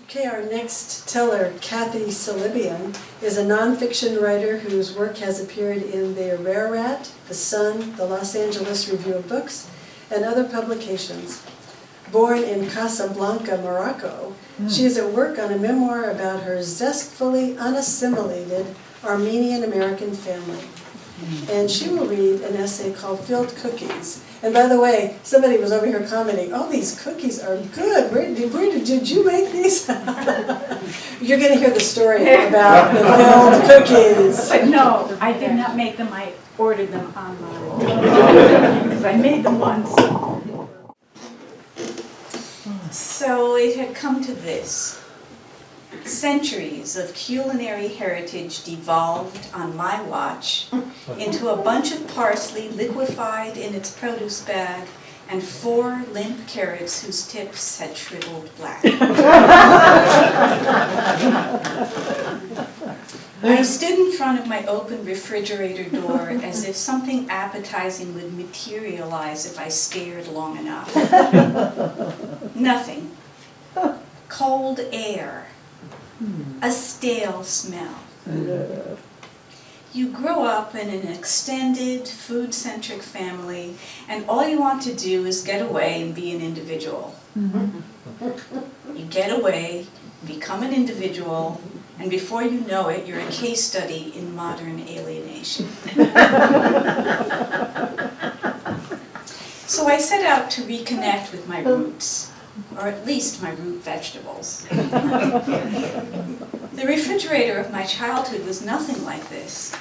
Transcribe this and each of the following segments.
Okay, our next teller, Cathy Salibian, is a nonfiction writer whose work has appeared in the Ararat, The Sun, the Los Angeles Review of Books, and other publications. Born in Casablanca, Morocco, she is at work on a memoir about her zestfully unassimilated Armenian-American family. And she will read an essay called Filled Cookies. And by the way, somebody was over here commenting, oh, these cookies are good. Where did you make these? You're going to hear the story about the filled cookies. But no, I did not make them. I ordered them online. Because I made them once. So it had come to this. Centuries of culinary heritage devolved on my watch into a bunch of parsley liquefied in its produce bag and 4 limp carrots whose tips had shriveled black. I stood in front of my open refrigerator door as if something appetizing would materialize if I stared long enough. Nothing. Cold air. A stale smell. You grow up in an extended, food-centric family, and all you want to do is get away and be an individual. You get away, become an individual, and before you know it, you're a case study in modern alienation. So I set out to reconnect with my roots. Or at least my root vegetables. The refrigerator of my childhood was nothing like this.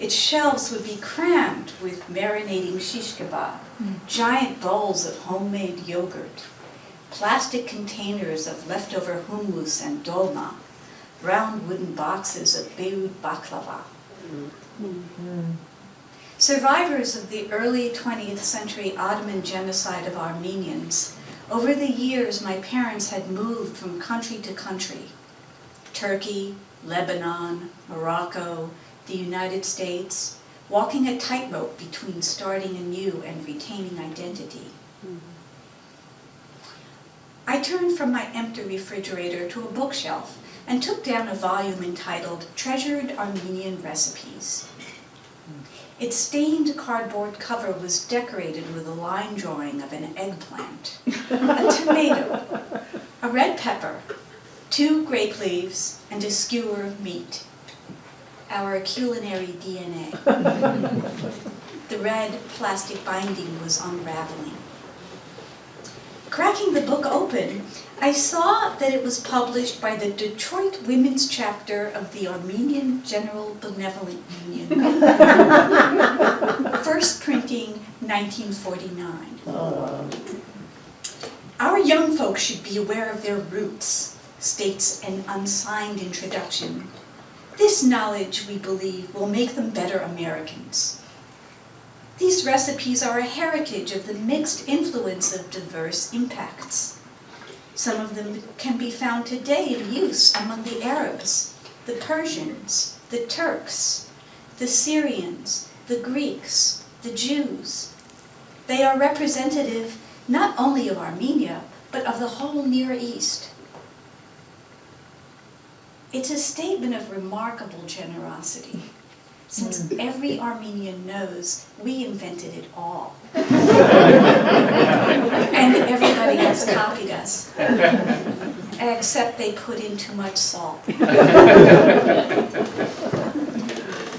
Its shelves would be crammed with marinating shish kebab, giant bowls of homemade yogurt, plastic containers of leftover hummus and dolma, round wooden boxes of Beirut baklava. Survivors of the early 20th century Ottoman genocide of Armenians. Over the years, my parents had moved from country to country. Turkey, Lebanon, Morocco, the United States, walking a tightrope between starting anew and retaining identity. I turned from my empty refrigerator to a bookshelf and took down a volume entitled Treasured Armenian Recipes. Its stained cardboard cover was decorated with a line drawing of an eggplant, a tomato, a red pepper, 2 grape leaves, and a skewer of meat. Our culinary DNA. The red plastic binding was unraveling. Cracking the book open, I saw that it was published by the Detroit Women's Chapter of the Armenian General Benevolent Union. First printing, 1949. Our young folks should be aware of their roots, states an unsigned introduction. This knowledge, we believe, will make them better Americans. These recipes are a heritage of the mixed influence of diverse impacts. Some of them can be found today in use among the Arabs, the Persians, the Turks, the Syrians, the Greeks, the Jews. They are representative not only of Armenia, but of the whole Near East. It's a statement of remarkable generosity, since every Armenian knows we invented it all. And everybody else copied us, except they put in too much salt.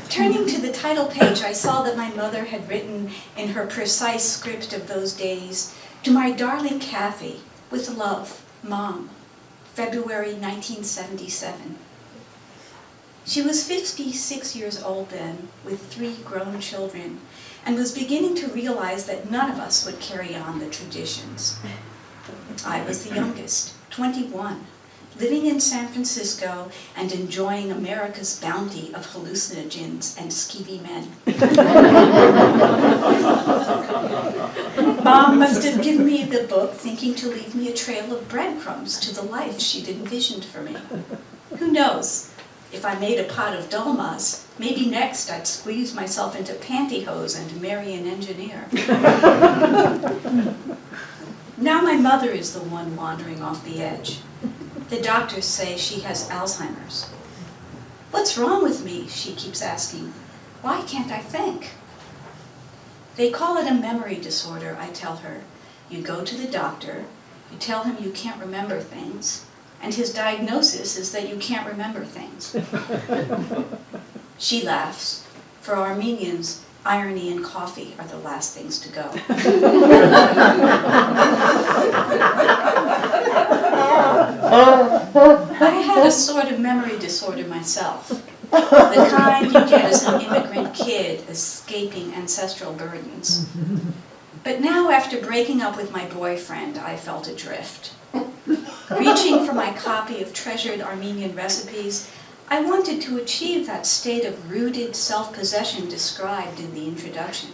Turning to the title page, I saw that my mother had written in her precise script of those days, "To my darling Cathy, with love, Mom, February 1977. She was 56 years old then, with 3 grown children, and was beginning to realize that none of us would carry on the traditions. I was the youngest, 21, living in San Francisco and enjoying America's bounty of hallucinogens and skeevy men. Mom must have given me the book thinking to leave me a trail of breadcrumbs to the life she'd envisioned for me. Who knows? If I made a pot of dolmas, maybe next I'd squeeze myself into pantyhose and marry an engineer. Now my mother is the one wandering off the edge. The doctors say she has Alzheimer's. What's wrong with me, she keeps asking. Why can't I think? They call it a memory disorder, I tell her. You go to the doctor, you tell him you can't remember things, and his diagnosis is that you can't remember things. She laughs. For Armenians, irony and coffee are the last things to go. I had a sort of memory disorder myself. The kind you get as an immigrant kid escaping ancestral burdens. But now, after breaking up with my boyfriend, I felt adrift. Reaching for my copy of treasured Armenian recipes, I wanted to achieve that state of rooted self-possession described in the introduction.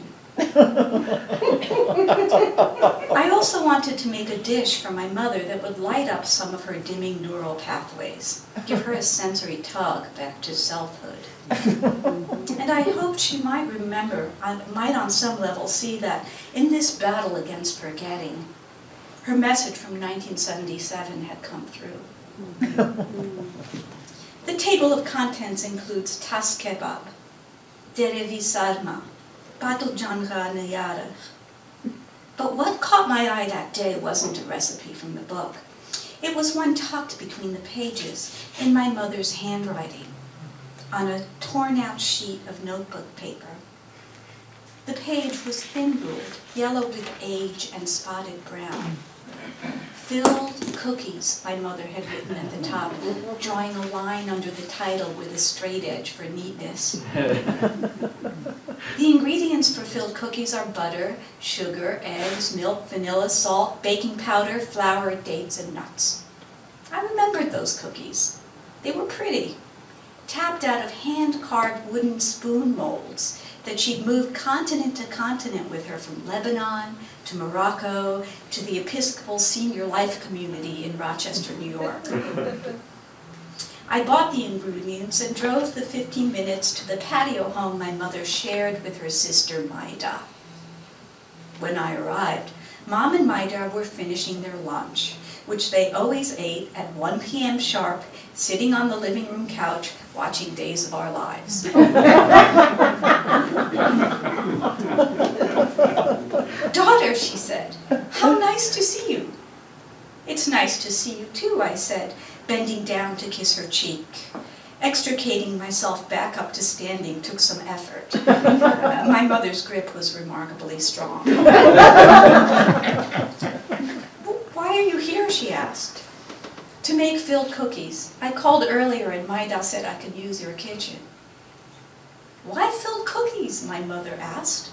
I also wanted to make a dish for my mother that would light up some of her dimming neural pathways, give her a sensory tug back to selfhood. And I hoped she might remember, might on some level see that in this battle against forgetting, her message from 1977 had come through. The table of contents includes tas kebab, derevi sarma, patlıcanlı nayarı. But what caught my eye that day wasn't a recipe from the book. It was one tucked between the pages in my mother's handwriting on a torn-out sheet of notebook paper. The page was thin-ruled, yellow with age and spotted brown. Filled cookies, my mother had written at the top, drawing a line under the title with a straight edge for neatness. The ingredients for filled cookies are butter, sugar, eggs, milk, vanilla, salt, baking powder, flour, dates, and nuts. I remembered those cookies. They were pretty, tapped out of hand-carved wooden spoon molds that she'd moved continent to continent with her from Lebanon to Morocco to the Episcopal Senior Life Community in Rochester, New York. I bought the ingredients and drove the 15 minutes to the patio home my mother shared with her sister Maida. When I arrived, Mom and Maida were finishing their lunch, which they always ate at 1 p.m. sharp, sitting on the living room couch, watching Days of Our Lives. Daughter, she said, how nice to see you. It's nice to see you too, I said, bending down to kiss her cheek. Extricating myself back up to standing took some effort. My mother's grip was remarkably strong. Why are you here, she asked. To make filled cookies. I called earlier and Maida said I could use your kitchen. Why filled cookies, my mother asked.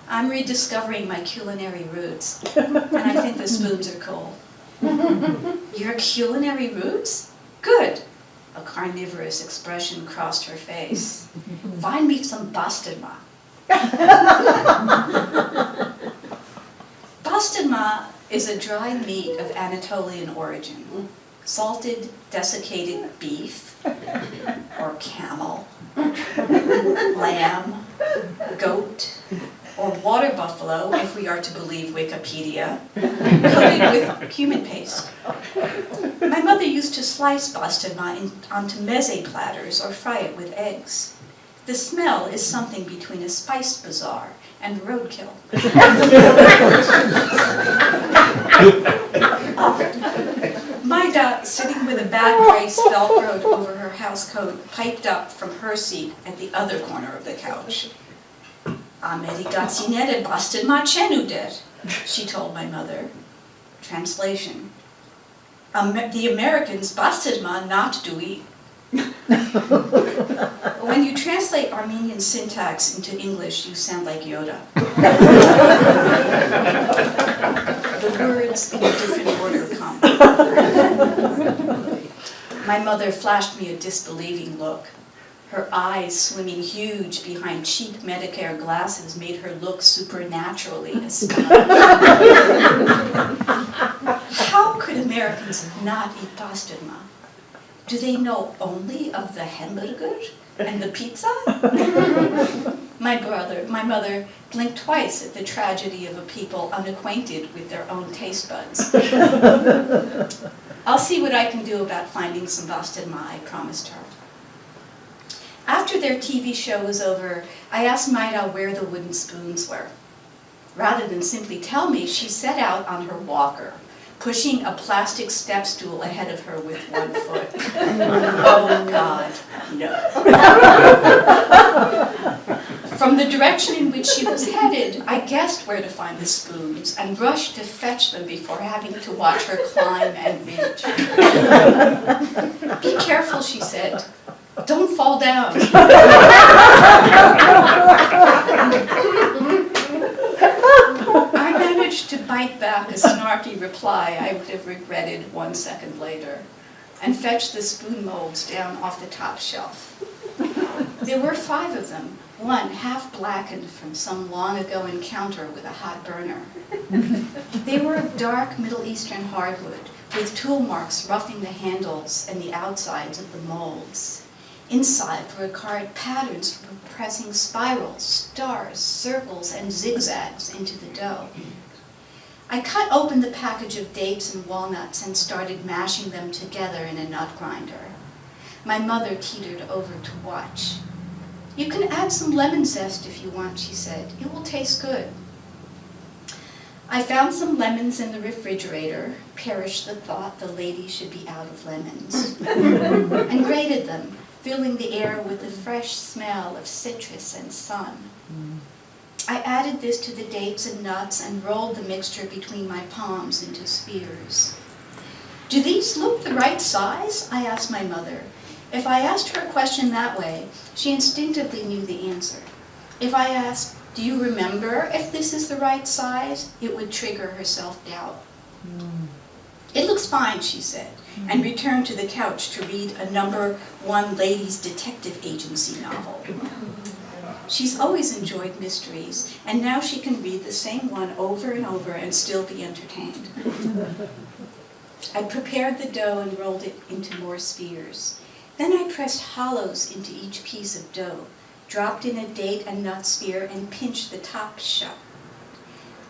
I'm rediscovering my culinary roots, and I think the spoons are cool. Your culinary roots? Good. A carnivorous expression crossed her face. Find me some bastırma. Bastırma is a dried meat of Anatolian origin. Salted, desiccated beef, or camel, lamb, goat, or water buffalo, if we are to believe Wikipedia, coated with cumin paste. My mother used to slice bastırma onto meze platters or fry it with eggs. The smell is something between a spice bazaar and roadkill. Maida, sitting with a bag brace velcroed over her housecoat, piped up from her seat at the other corner of the couch. Amerikasinere bastırma çenuder, she told my mother. Translation. The Americans bastırma not do eat. When you translate Armenian syntax into English, you sound like Yoda. The words in a different order come. My mother flashed me a disbelieving look. Her eyes, swimming huge behind cheap Medicare glasses, made her look supernaturally astonished. How could Americans not eat bastırma? Do they know only of the hamburger and the pizza? My mother blinked twice at the tragedy of a people unacquainted with their own taste buds. I'll see what I can do about finding some pastırma, I promised her. After their TV show was over, I asked Maida where the wooden spoons were. Rather than simply tell me, she set out on her walker, pushing a plastic step stool ahead of her with one foot. Oh God, no. From the direction in which she was headed, I guessed where to find the spoons and rushed to fetch them before having to watch her climb and reach. Be careful, she said. Don't fall down. I managed to bite back a snarky reply I would have regretted 1 second later and fetch the spoon molds down off the top shelf. There were 5 of them, one half blackened from some long ago encounter with a hot burner. They were of dark Middle Eastern hardwood, with tool marks roughing the handles and the outsides of the molds. Inside were carved patterns for pressing spirals, stars, circles, and zigzags into the dough. I cut open the package of dates and walnuts and started mashing them together in a nut grinder. My mother teetered over to watch. "You can add some lemon zest if you want," she said. "It will taste good." I found some lemons in the refrigerator, perish the thought the lady should be out of lemons, and grated them, filling the air with the fresh smell of citrus and sun. I added this to the dates and nuts and rolled the mixture between my palms into spheres. "Do these look the right size?" I asked my mother. If I asked her a question that way, she instinctively knew the answer. If I asked, "Do you remember if this is the right size?" it would trigger her self-doubt. "It looks fine," she said, and returned to the couch to read a #1 ladies' detective agency novel. She's always enjoyed mysteries, and now she can read the same one over and over and still be entertained. I prepared the dough and rolled it into more spheres. Then I pressed hollows into each piece of dough, dropped in a date and nut sphere, and pinched the top shut.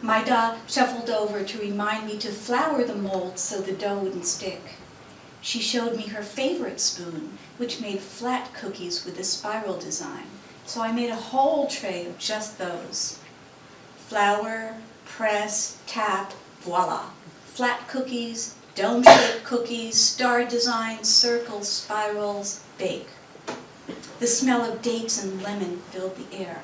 Maida shuffled over to remind me to flour the molds so the dough wouldn't stick. She showed me her favorite spoon, which made flat cookies with a spiral design, so I made a whole tray of just those. Flour, press, tap, voila. Flat cookies, dome-shaped cookies, star designs, circles, spirals, bake. The smell of dates and lemon filled the air.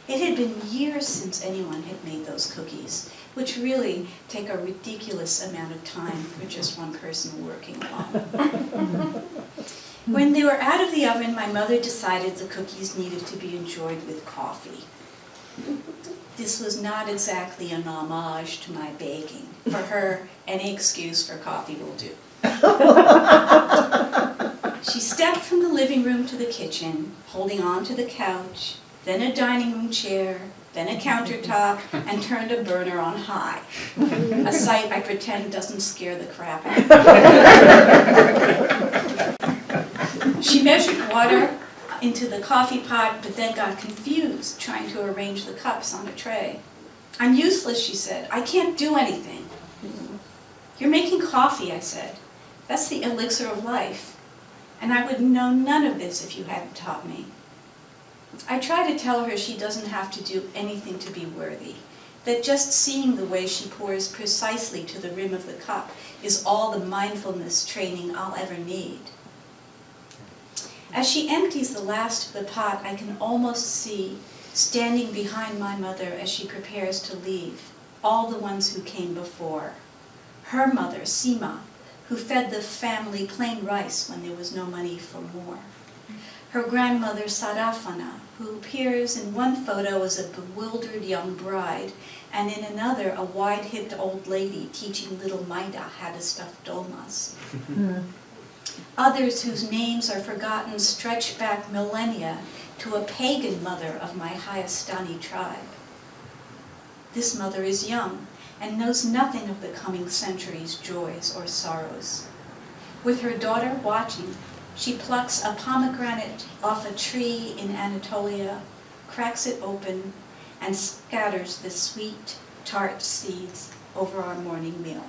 It had been years since anyone had made those cookies, which really take a ridiculous amount of time for just one person working alone. When they were out of the oven, my mother decided the cookies needed to be enjoyed with coffee. This was not exactly an homage to my baking. For her, any excuse for coffee will do. She stepped from the living room to the kitchen, holding on to the couch, then a dining room chair, then a countertop, and turned a burner on high. A sight I pretend doesn't scare the crap out of me. She measured water into the coffee pot, but then got confused trying to arrange the cups on a tray. "I'm useless," she said. "I can't do anything." "You're making coffee," I said. "That's the elixir of life. And I would know none of this if you hadn't taught me." I try to tell her she doesn't have to do anything to be worthy, that just seeing the way she pours precisely to the rim of the cup is all the mindfulness training I'll ever need. As she empties the last of the pot, I can almost see, standing behind my mother as she prepares to leave, all the ones who came before. Her mother, Sima, who fed the family plain rice when there was no money for more. Her grandmother, Sarafana, who appears in one photo as a bewildered young bride, and in another a wide-hipped old lady teaching little Maida how to stuff dolmas. Others whose names are forgotten stretch back millennia to a pagan mother of my Hayastani tribe. This mother is young and knows nothing of the coming century's joys or sorrows. With her daughter watching, she plucks a pomegranate off a tree in Anatolia, cracks it open, and scatters the sweet, tart seeds over our morning meal.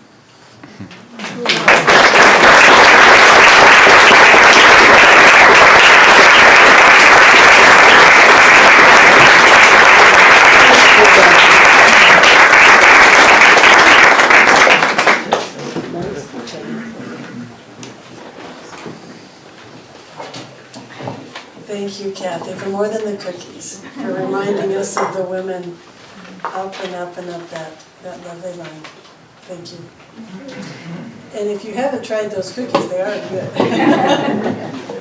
Thank you, Cathy, for more than the cookies, for reminding us of the women up and up and up that lovely line. Thank you. And if you haven't tried those cookies, they are good.